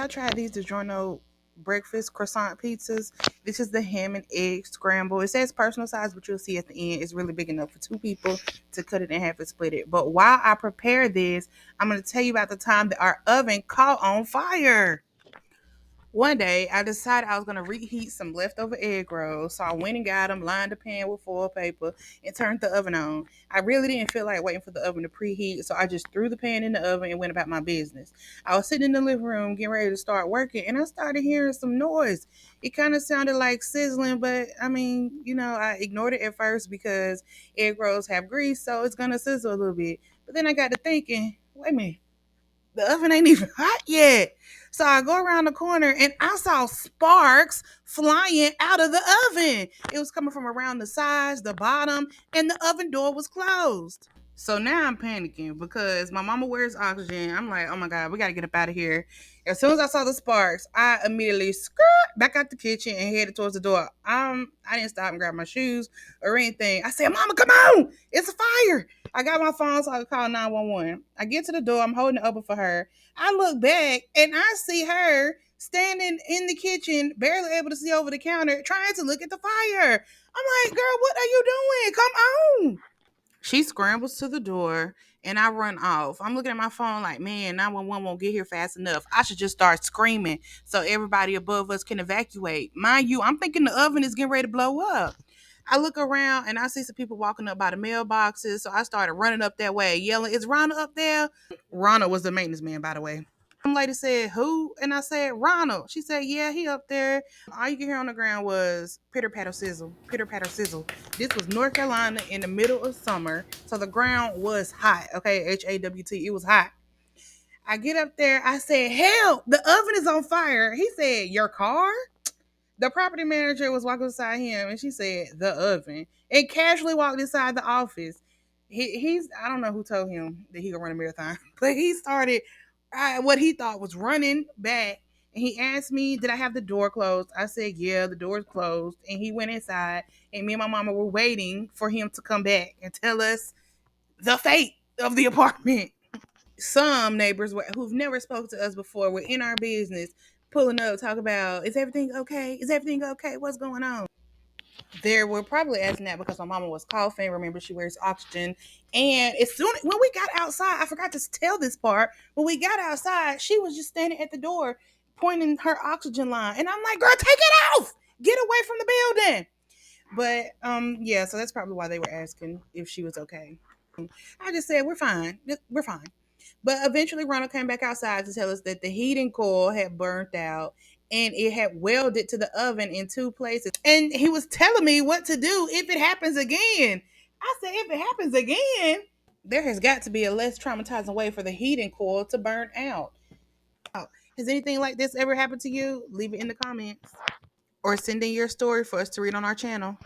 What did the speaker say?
y'all tried these Digiorno breakfast croissant pizzas? This is the ham and egg scramble. It says personal size, but you'll see at the end it's really big enough for two people to cut it in half and split it. But while I prepare this, I'm going to tell you about the time that our oven caught on fire. One day, I decided I was going to reheat some leftover egg rolls, so I went and got them, lined the pan with foil paper, and turned the oven on. I really didn't feel like waiting for the oven to preheat, so I just threw the pan in the oven and went about my business. I was sitting in the living room getting ready to start working, and I started hearing some noise. It kind of sounded like sizzling, but I mean, I ignored it at first because egg rolls have grease, so it's going to sizzle a little bit. But then I got to thinking, wait a minute, the oven ain't even hot yet. So I go around the corner and I saw sparks flying out of the oven. It was coming from around the sides, the bottom, and the oven door was closed. So now I'm panicking because my mama wears oxygen. I'm like, oh my God, we got to get up out of here. As soon as I saw the sparks, I immediately skirt back out the kitchen and headed towards the door. I didn't stop and grab my shoes or anything. I said, Mama, come on. It's a fire. I got my phone so I could call 911. I get to the door. I'm holding it open for her. I look back and I see her standing in the kitchen, barely able to see over the counter, trying to look at the fire. I'm like, girl, what are you doing? Come on. She scrambles to the door and I run off. I'm looking at my phone like, man, 911 won't get here fast enough. I should just start screaming so everybody above us can evacuate. Mind you, I'm thinking the oven is getting ready to blow up. I look around and I see some people walking up by the mailboxes. So I started running up that way, yelling, is Rana up there? Rana was the maintenance man, by the way. Some lady said, who? And I said, Ronald. She said, yeah, he up there. All you could hear on the ground was pitter patter sizzle, pitter patter sizzle. This was North Carolina in the middle of summer. So the ground was hot. Okay, HAWT. It was hot. I get up there. I said, help, the oven is on fire. He said, your car? The property manager was walking beside him and she said, the oven. And casually walked inside the office. He's, I don't know who told him that he could run a marathon, but he started what he thought was running back. And he asked me, did I have the door closed? I said, yeah, the door's closed. And he went inside and me and my mama were waiting for him to come back and tell us the fate of the apartment. Some neighbors who've never spoke to us before were in our business, pulling up, talk about, is everything okay? Is everything okay? What's going on? They were probably asking that because my mama was coughing. Remember, she wears oxygen. And as soon when we got outside, I forgot to tell this part. When we got outside, she was just standing at the door, pointing her oxygen line, and I'm like, "Girl, take it off! Get away from the building!" But yeah. So that's probably why they were asking if she was okay. I just said we're fine. We're fine. But eventually, Ronald came back outside to tell us that the heating coil had burnt out and it had welded to the oven in two places. And he was telling me what to do if it happens again. I said, if it happens again, there has got to be a less traumatizing way for the heating coil to burn out. Has anything like this ever happened to you? Leave it in the comments or send in your story for us to read on our channel.